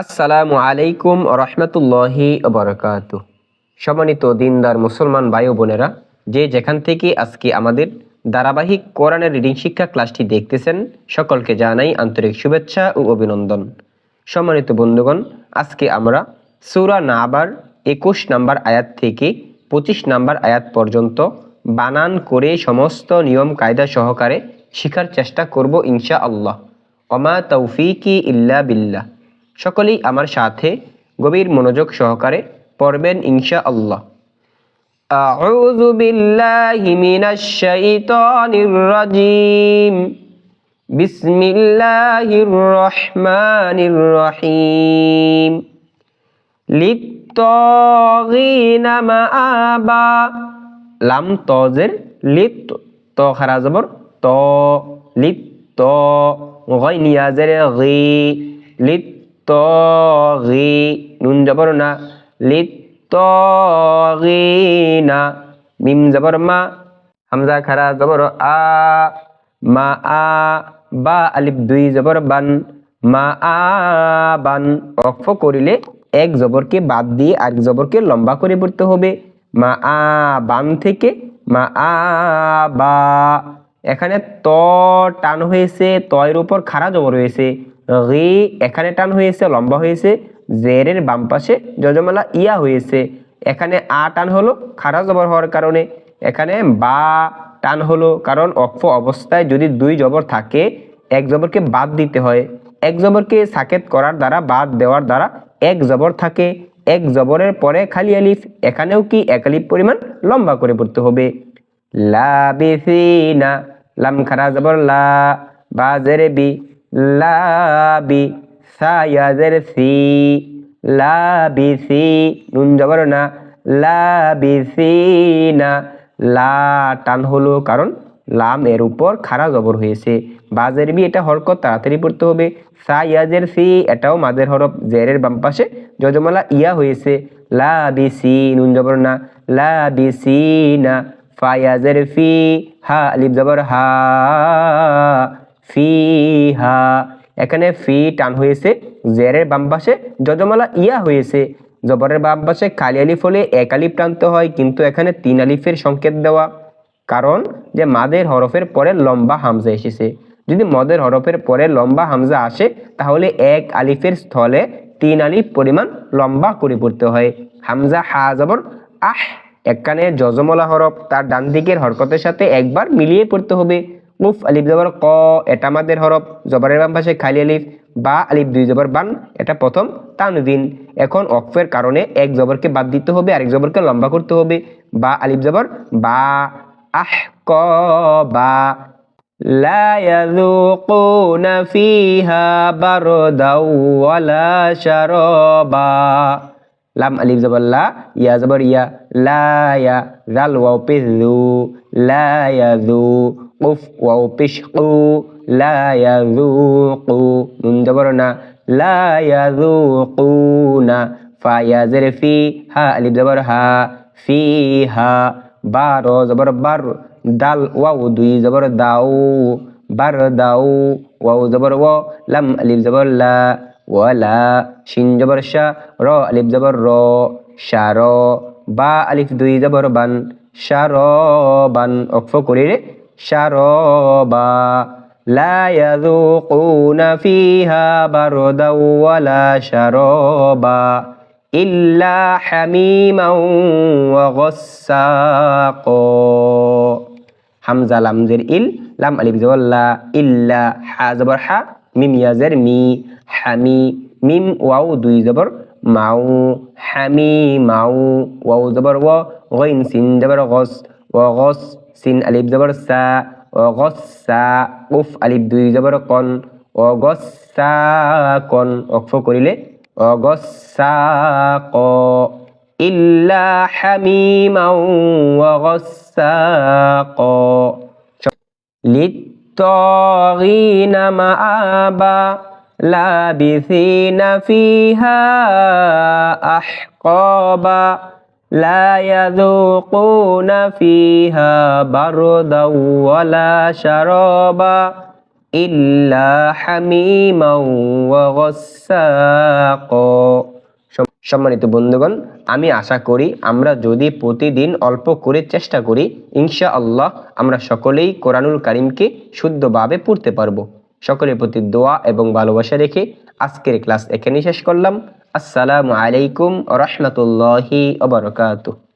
আসসালামু আলাইকুম রহমতুল্লাহি বারাকাতুহু। সম্মানিত দিনদার মুসলমান ভাই ও বোনেরা, যে যেখান থেকে আজকে আমাদের ধারাবাহিক কোরআনের রিডিং শিক্ষা ক্লাসটি দেখতেছেন, সকলকে জানাই আন্তরিক শুভেচ্ছা ও অভিনন্দন। সম্মানিত বন্ধুগণ, আজকে আমরা সূরা নাবার 21 নম্বর আয়াত থেকে 25 নম্বর আয়াত পর্যন্ত বানান করে সমস্ত নিয়ম কায়দা সহকারে শেখার চেষ্টা করব ইনশাআল্লাহ। ওমা তৌফিকি ইল্লা বিল্লাহ। সকলেই আমার সাথে গভীর মনোযোগ সহকারে পড়বেন ইনশাআল্লাহ। আউযু বিল্লাহি মিনাশ শাইতানির রাজীম। বিসমিল্লাহির রহমানির রহিম। লিত্তাগিনা মাআবা। লাম তজের লিত, ত খারা জবর ত, লিত ত, গয় নিয়াজের গি, লিত তগি, নুন জবর না, লিত্তাগিনা, মিম জবর মা, হামজা খারা জবর আ, মা আ, বা আলিফ দুই জবর বান, মা আ বান। ওয়াকফ করিলে এক জবরকে বাদ দিয়ে আরেক জবরকে লম্বা করে পড়তে হবে। মা আ বান থেকে মা আ বা। এখানে ত টান হয়েছে, তয়ের উপর খাড়া জবর হয়েছে। রি এখানে টান হয়েছে, লম্বা হয়েছে। জেরের বাম পাশে যজমালা ইয়া হয়েছে। এখানে আ টান হলো খাড়া জবর হওয়ার কারণে। এখানে বা টান হলো কারণ ওয়াকফ অবস্থায় যদি দুই জবর থাকে এক জবরকে বাদ দিতে হয়। এক জবরকে সাকেত করার দ্বারা, বাদ দেওয়ার দ্বারা এক জবর থাকে। এক জবরের পরে খালি আলিফ, এখানেও কি এক আলিফ পরিমাণ লম্বা করে পড়তে হবে। লাবিসিনা, লাম খারা জবর লা, বা জেরে বি, লাবি, সা ইয়া জেরে সি, লাবিসি, নুন জবর না, লাবিসিনা। লা টান হলো কারণ লাম এর উপর খাড়া জবর হয়েছে। বাজের বি এটা হরকত তাড়াতাড়ি পড়তে হবে। সা ইয়াজের সি এটাও মাদের হরফ, জেরের বাম পাশে যজমালা ইয়া হয়েছে। লাবিসি, নুন জবর না, লাবিসিনা। ফা ইয়াজের ফি, হা আলিফ জবর হা, ফি হা। এখানে ফি টান হয়েছে, জেরের বাম পাশে যজমালা ইয়া হয়েছে। জবরের বাম পাশে খালি আলিফ হলে এক আলিফ টানতে হয়, কিন্তু এখানে তিন আলিফের সংকেত দেওয়া, কারণ যে মাদের হরফের পরে লম্বা হামজা এসেছে। যদি মদের হরফের পরে লম্বা হামজা আসে তাহলে এক আলিফের স্থলে তিন আলিফ পরিমাণ লম্বা করে পড়তে হয়। হামজা হা জবর আহ, এখানে যজমলা হরফ, তার ডান দিকের হরকতের সাথে একবার মিলিয়ে পড়তে হবে। উফ আলিফ জবর ক, এটা মাদের হরফ, জবরের বাম পাশে খালি আলিফ। বা আলিফ দুই জবর বান, এটা প্রথম তানবিন। এখন ওয়াকফের কারণে এক জবরকে বাদ দিতে হবে, আরেক জবরকে লম্বা করতে হবে। বা আলিফ জবর বা, আহকাবা। লা ইয়াযুকুনা ফিহা বারদাও ওয়ালা শারাবা। লাম আলিফ জবর লা, ইয়া জবর ইয়া, লা ইয়া, জাল ওয়াও পেশ যু, লা ইয়াযু, কুফ ওয়াও পেশ কু, লা ইয়াযুকু, নুন জবর না, লা ইয়াযুকুনা। ফা ইয়া জের ফি, হা আলিফ জবর হা, ফিহা। বা র জবর বার, দাল ওয়াও দুই জবর দাও, বার দাও। ওয়াও জবর ও, লাম আলিফ জবর লা, ওয়ালা। শিন জবর শা, র আলিফ জবর র, শার। বা আলিফ দুই জবর বান, শারবান। ওয়াকফ করিলে শারবা। লা ইয়াযুকুনা ফিহা বারদাও ওয়ালা শারবা ইল্লা হামিমান ওয়া গাসসাকা। হামজা লাম জের ইল, লাম আলিফ জবর লা, ইল্লা, হা জবর হা, মিম ইয়া জের মি, হামি। মিম ওয়াও দুই জবর মাউ, হামি মাউ। ওয়াও জবর ওয়া, গইন সিন জবর গস, ওয়া গস, সিন আলিফ জবর সা, ওয়া গসসা। উফ আলিফ দুই জবর কন, ওয়া গসসাকন। ওয়াকফ করিলে ওয়া গসসাক ইল্লা হামিমান ওয়া গাসসাক। লিত্তাগিনা মাআবা লাবিসিনা ফিহা আহকাবা লা ইয়াযুকুনা ফিহা বারদাও ওয়ালা শারাবা ইল্লা হামিমান ওয়া গাসসাক। সম্মানিত বন্ধুগণ, আমি আশা করি আমরা যদি প্রতিদিন অল্প করে চেষ্টা করি, ইনশাআল্লাহ আমরা সকলেই কোরআনুল কারীমকে শুদ্ধভাবে পড়তে পারবো। সকলের প্রতি দোয়া এবং ভালোবাসা রেখে আজকের ক্লাস এখানেই শেষ করলাম। আসসালামু আলাইকুম ওয়া রাহমাতুল্লাহি ওয়া বারাকাতুহু।